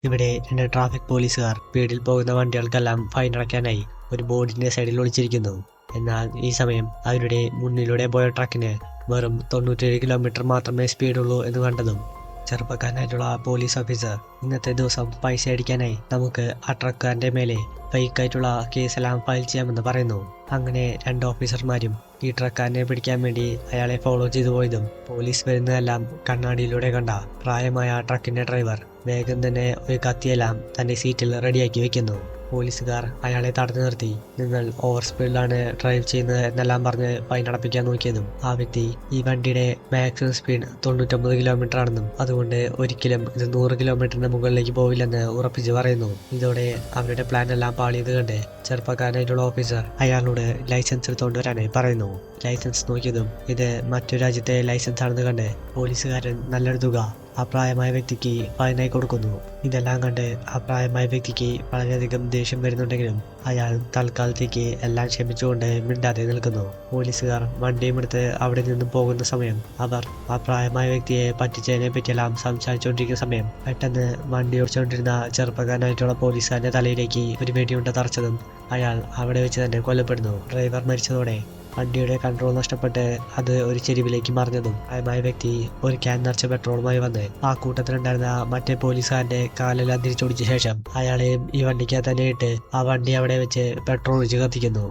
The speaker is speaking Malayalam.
ഇവിടെ 2 ട്രാഫിക് പോലീസുകാർ സ്പീഡിൽ പോകുന്ന വണ്ടികൾക്കെല്ലാം ഫൈൻ അടയ്ക്കാനായി ഒരു ബോർഡിന്റെ സൈഡിൽ ഒളിച്ചിരിക്കുന്നു. എന്നാൽ ഈ സമയം അവരുടെ മുന്നിലൂടെ പോയ ട്രക്കിന് വെറും 97 കിലോമീറ്റർ മാത്രമേ സ്പീഡുള്ളൂ എന്ന് കണ്ടതും ചെറുപ്പക്കാരനായിട്ടുള്ള പോലീസ് ഓഫീസർ ഇന്നത്തെ ദിവസം പൈസ അടിക്കാനായി നമുക്ക് ആ ട്രക്കാരന്റെ മേലെ ഫേക്കായിട്ടുള്ള കേസെല്ലാം ഫയൽ ചെയ്യാമെന്ന് പറയുന്നു. അങ്ങനെ 2 ഓഫീസർമാരും ഈ ട്രക്കാരനെ പിടിക്കാൻ വേണ്ടി അയാളെ ഫോളോ ചെയ്തു പോയതും പോലീസ് വരുന്നതെല്ലാം കണ്ണാടിയിലൂടെ കണ്ട പ്രായമായ ട്രക്കിന്റെ ഡ്രൈവർ വേഗം തന്നെ ഒരു കത്തിയെല്ലാം തന്റെ സീറ്റിൽ റെഡിയാക്കി വെക്കുന്നു. പോലീസുകാർ അയാളെ തടഞ്ഞു നിർത്തി നിങ്ങൾ ഓവർ സ്പീഡിലാണ് ഡ്രൈവ് ചെയ്യുന്നത് എന്നെല്ലാം പറഞ്ഞ് ഫൈൻ അടപ്പിക്കാൻ നോക്കിയതും ആ വ്യക്തി ഈ വണ്ടിയുടെ മാക്സിമം സ്പീഡ് 99 കിലോമീറ്റർ ആണെന്നും അതുകൊണ്ട് ഒരിക്കലും ഇത് 100 കിലോമീറ്ററിന് മുകളിലേക്ക് പോവില്ലെന്ന് ഉറപ്പിച്ച് പറയുന്നു. ഇതോടെ അവരുടെ പ്ലാൻ എല്ലാം പാളിയത് കണ്ട് ചെറുപ്പക്കാരനായിട്ടുള്ള ഓഫീസർ അയാളോട് ലൈസൻസ് എടുത്തുകൊണ്ട് വരാനായി പറയുന്നു. ലൈസൻസ് നോക്കിയതും ഇത് മറ്റൊരു രാജ്യത്തെ ലൈസൻസ് ആണെന്ന് കണ്ട് പോലീസുകാരൻ നല്ലൊരു തുക ആ പ്രായമായ വ്യക്തിക്ക് ഫൈനായി കൊടുക്കുന്നു. ഇതെല്ലാം കണ്ട് ആ പ്രായമായ വ്യക്തിക്ക് വളരെയധികം ദേഷ്യം വരുന്നുണ്ടെങ്കിലും അയാൾ തൽക്കാലത്തേക്ക് എല്ലാം ക്ഷമിച്ചുകൊണ്ട് മിണ്ടാതെ നിൽക്കുന്നു. പോലീസുകാർ വണ്ടിയും എടുത്ത് അവിടെ നിന്നും പോകുന്ന സമയം അവർ ആ പ്രായമായ വ്യക്തിയെ പറ്റിച്ചതിനെ പറ്റിയെല്ലാം സംസാരിച്ചുകൊണ്ടിരിക്കുന്ന സമയം പെട്ടെന്ന് വണ്ടി ഓടിച്ചുകൊണ്ടിരുന്ന ചെറുപ്പക്കാരനായിട്ടുള്ള പോലീസുകാരന്റെ തലയിലേക്ക് ഒരു വെടിയുണ്ട തറച്ചതും അയാൾ അവിടെ വെച്ച് തന്നെ കൊല്ലപ്പെടുന്നു. ഡ്രൈവർ മരിച്ചതോടെ വണ്ടിയുടെ കൺട്രോൾ നഷ്ടപ്പെട്ട് അത് ഒരു ചെരുവിലേക്ക് മറിഞ്ഞതും പ്രായമായ വ്യക്തി ഒരു ക്യാൻ നിറച്ച പെട്രോളുമായി വന്ന് ആ കൂട്ടത്തിലുണ്ടായിരുന്ന മറ്റേ പോലീസുകാരന്റെ കാലെല്ലാം തിരിച്ചോടിച്ച ശേഷം അയാളെയും ഈ വണ്ടിക്കകത്ത് തന്നെ ഇട്ട് ആ വണ്ടി അവിടെ വെച്ച് പെട്രോൾ ഒഴിച്ച് കത്തിക്കുന്നു.